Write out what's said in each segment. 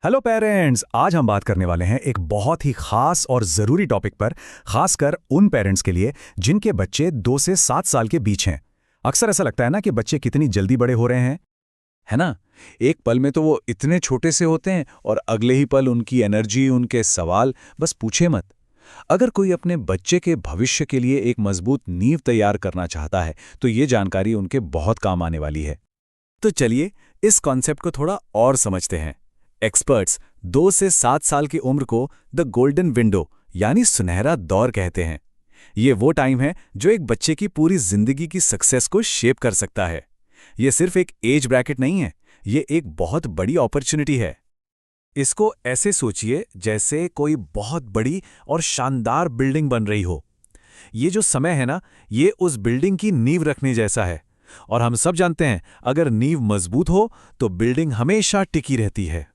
Hello parents, आज हम बात करने वाले हैं एक बहुत ही खास और ज़रूरी टॉपिक पर, खासकर उन पेरेंट्स के लिए जिनके बच्चे 2 से 7 साल के बीच हैं। अक्सर ऐसा लगता है ना कि बच्चे कितनी जल्दी बड़े हो रहे हैं, है ना। एक पल में तो वो इतने छोटे से होते हैं और अगले ही पल उनकी एनर्जी, उनके सवाल, बस पूछे मत। अगर कोई अपने बच्चे के भविष्य के लिए एक मजबूत नींव तैयार करना चाहता है तो ये जानकारी उनके बहुत काम आने वाली है। तो चलिए इस कॉन्सेप्ट को थोड़ा और समझते हैं। एक्सपर्ट्स 2 से 7 साल की उम्र को द गोल्डन विंडो यानी सुनहरा दौर कहते हैं। ये वो टाइम है जो एक बच्चे की पूरी जिंदगी की सक्सेस को शेप कर सकता है। ये सिर्फ एक एज ब्रैकेट नहीं है, ये एक बहुत बड़ी अपॉर्चुनिटी है। इसको ऐसे सोचिए जैसे कोई बहुत बड़ी और शानदार बिल्डिंग बन रही हो। ये जो समय है ना, ये उस बिल्डिंग की नींव रखने जैसा है। और हम सब जानते हैं, अगर नींव मजबूत हो तो बिल्डिंग हमेशा टिकी रहती है।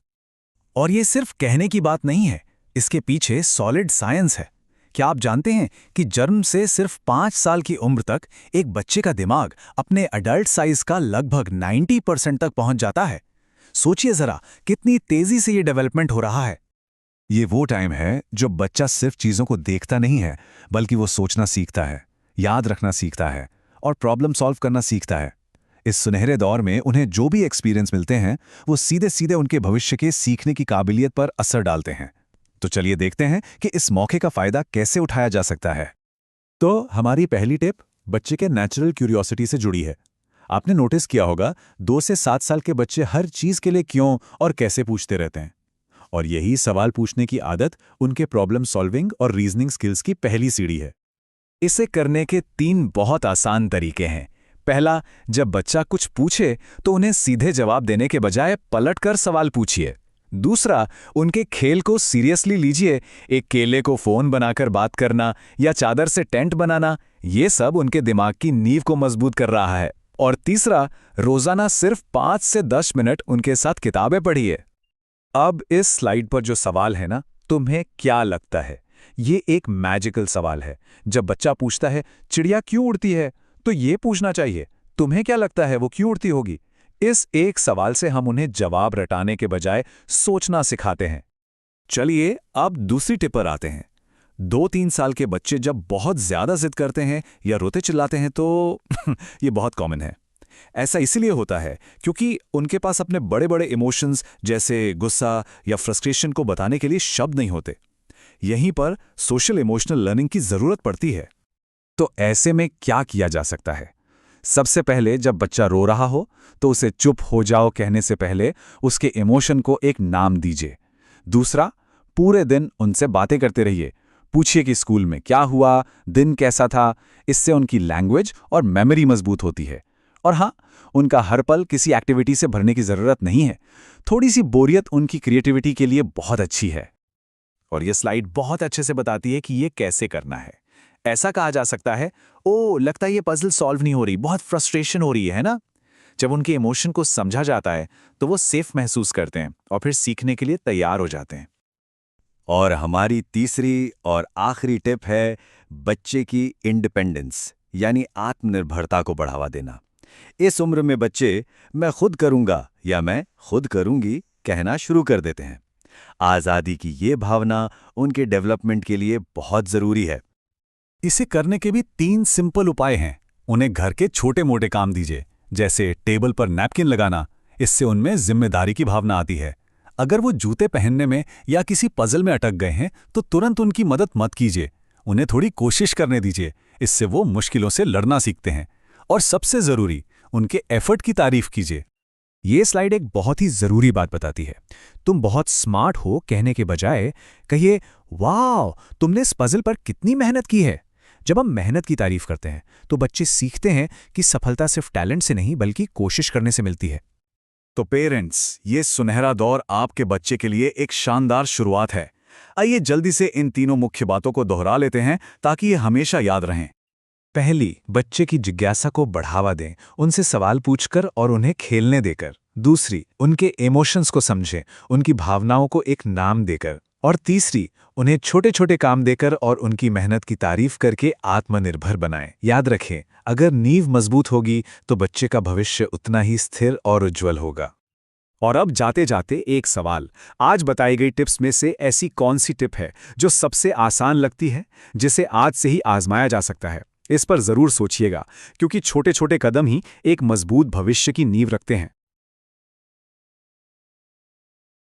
और ये सिर्फ कहने की बात नहीं है, इसके पीछे सॉलिड साइंस है। क्या आप जानते हैं कि जन्म से सिर्फ 5 साल की उम्र तक एक बच्चे का दिमाग अपने अडल्ट साइज का लगभग 90% तक पहुंच जाता है। सोचिए जरा कितनी तेजी से ये डेवलपमेंट हो रहा है। ये वो टाइम है जब बच्चा सिर्फ चीज़ों को देखता नहीं है, बल्कि वो सोचना सीखता है, याद रखना सीखता है और प्रॉब्लम सॉल्व करना सीखता है। इस सुनहरे दौर में उन्हें जो भी एक्सपीरियंस मिलते हैं वो सीधे सीधे उनके भविष्य के सीखने की काबिलियत पर असर डालते हैं। तो चलिए देखते हैं कि इस मौके का फायदा कैसे उठाया जा सकता है। तो हमारी पहली टिप बच्चे के नेचुरल क्यूरियोसिटी से जुड़ी है। आपने नोटिस किया होगा 2 से 7 साल के बच्चे हर चीज के लिए क्यों और कैसे पूछते रहते हैं। और यही सवाल पूछने की आदत उनके प्रॉब्लम सॉल्विंग और रीजनिंग स्किल्स की पहली सीढ़ी है। इसे करने के 3 बहुत आसान तरीके हैं। पहला, जब बच्चा कुछ पूछे तो उन्हें सीधे जवाब देने के बजाय पलटकर सवाल पूछिए। दूसरा, उनके खेल को सीरियसली लीजिए। एक केले को फोन बनाकर बात करना या चादर से टेंट बनाना, ये सब उनके दिमाग की नींव को मजबूत कर रहा है। और तीसरा, रोजाना सिर्फ 5 से 10 मिनट उनके साथ किताबें पढ़िए। अब इस स्लाइड पर जो सवाल है ना, तुम्हें क्या लगता है? ये एक मैजिकल सवाल है। जब बच्चा पूछता है चिड़िया क्यों उड़ती है, तो ये पूछना चाहिए तुम्हें क्या लगता है वो क्यों उड़ती होगी। इस एक सवाल से हम उन्हें जवाब रटाने के बजाय सोचना सिखाते हैं। चलिए अब दूसरी टिप पर आते हैं। 2-3 साल के बच्चे जब बहुत ज्यादा जिद करते हैं या रोते चिल्लाते हैं तो ये बहुत कॉमन है। ऐसा इसीलिए होता है क्योंकि उनके पास अपने बड़े बड़े इमोशंस जैसे गुस्सा या फ्रस्ट्रेशन को बताने के लिए शब्द नहीं होते। यहीं पर सोशल इमोशनल लर्निंग की जरूरत पड़ती है। तो ऐसे में क्या किया जा सकता है? सबसे पहले जब बच्चा रो रहा हो तो उसे चुप हो जाओ कहने से पहले उसके इमोशन को एक नाम दीजिए। दूसरा, पूरे दिन उनसे बातें करते रहिए। पूछिए कि स्कूल में क्या हुआ, दिन कैसा था। इससे उनकी लैंग्वेज और मेमोरी मजबूत होती है। और हाँ, उनका हर पल किसी एक्टिविटी से भरने की जरूरत नहीं है। थोड़ी सी बोरियत उनकी क्रिएटिविटी के लिए बहुत अच्छी है। और यह स्लाइड बहुत अच्छे से बताती है कि ये कैसे करना है। ऐसा कहा जा सकता है, ओ लगता है ये पजल सॉल्व नहीं हो रही, बहुत फ्रस्ट्रेशन हो रही है ना। जब उनके इमोशन को समझा जाता है तो वो सेफ महसूस करते हैं और फिर सीखने के लिए तैयार हो जाते हैं। और हमारी तीसरी और आखिरी टिप है बच्चे की इंडिपेंडेंस यानी आत्मनिर्भरता को बढ़ावा देना। इस उम्र में बच्चे मैं खुद करूंगा या मैं खुद करूंगी कहना शुरू कर देते हैं। आज़ादी की ये भावना उनके डेवलपमेंट के लिए बहुत जरूरी है। इसे करने के भी 3 सिंपल उपाय हैं। उन्हें घर के छोटे मोटे काम दीजिए, जैसे टेबल पर नैपकिन लगाना। इससे उनमें जिम्मेदारी की भावना आती है। अगर वो जूते पहनने में या किसी पजल में अटक गए हैं तो तुरंत उनकी मदद मत कीजिए, उन्हें थोड़ी कोशिश करने दीजिए। इससे वो मुश्किलों से लड़ना सीखते हैं। और सबसे जरूरी, उनके एफर्ट की तारीफ कीजिए। ये स्लाइड एक बहुत ही जरूरी बात बताती है। तुम बहुत स्मार्ट हो कहने के बजाय कहिए, वाह तुमने इस पजल पर कितनी मेहनत की है। जब हम मेहनत की तारीफ करते हैं तो बच्चे सीखते हैं कि सफलता सिर्फ टैलेंट से नहीं बल्कि कोशिश करने से मिलती है। तो पेरेंट्स, ये सुनहरा दौर आपके बच्चे के लिए एक शानदार शुरुआत है। आइए जल्दी से इन तीनों मुख्य बातों को दोहरा लेते हैं ताकि ये हमेशा याद रहें। पहली, बच्चे की जिज्ञासा को बढ़ावा दें, उनसे सवाल पूछकर और उन्हें खेलने देकर। दूसरी, उनके इमोशंस को समझें, उनकी भावनाओं को एक नाम देकर। और तीसरी, उन्हें छोटे छोटे काम देकर और उनकी मेहनत की तारीफ करके आत्मनिर्भर बनाएं। याद रखें, अगर नींव मजबूत होगी तो बच्चे का भविष्य उतना ही स्थिर और उज्जवल होगा। और अब जाते जाते एक सवाल, आज बताई गई टिप्स में से ऐसी कौन सी टिप है जो सबसे आसान लगती है, जिसे आज से ही आजमाया जा सकता है? इस पर जरूर सोचिएगा, क्योंकि छोटे छोटे कदम ही एक मजबूत भविष्य की नींव रखते हैं।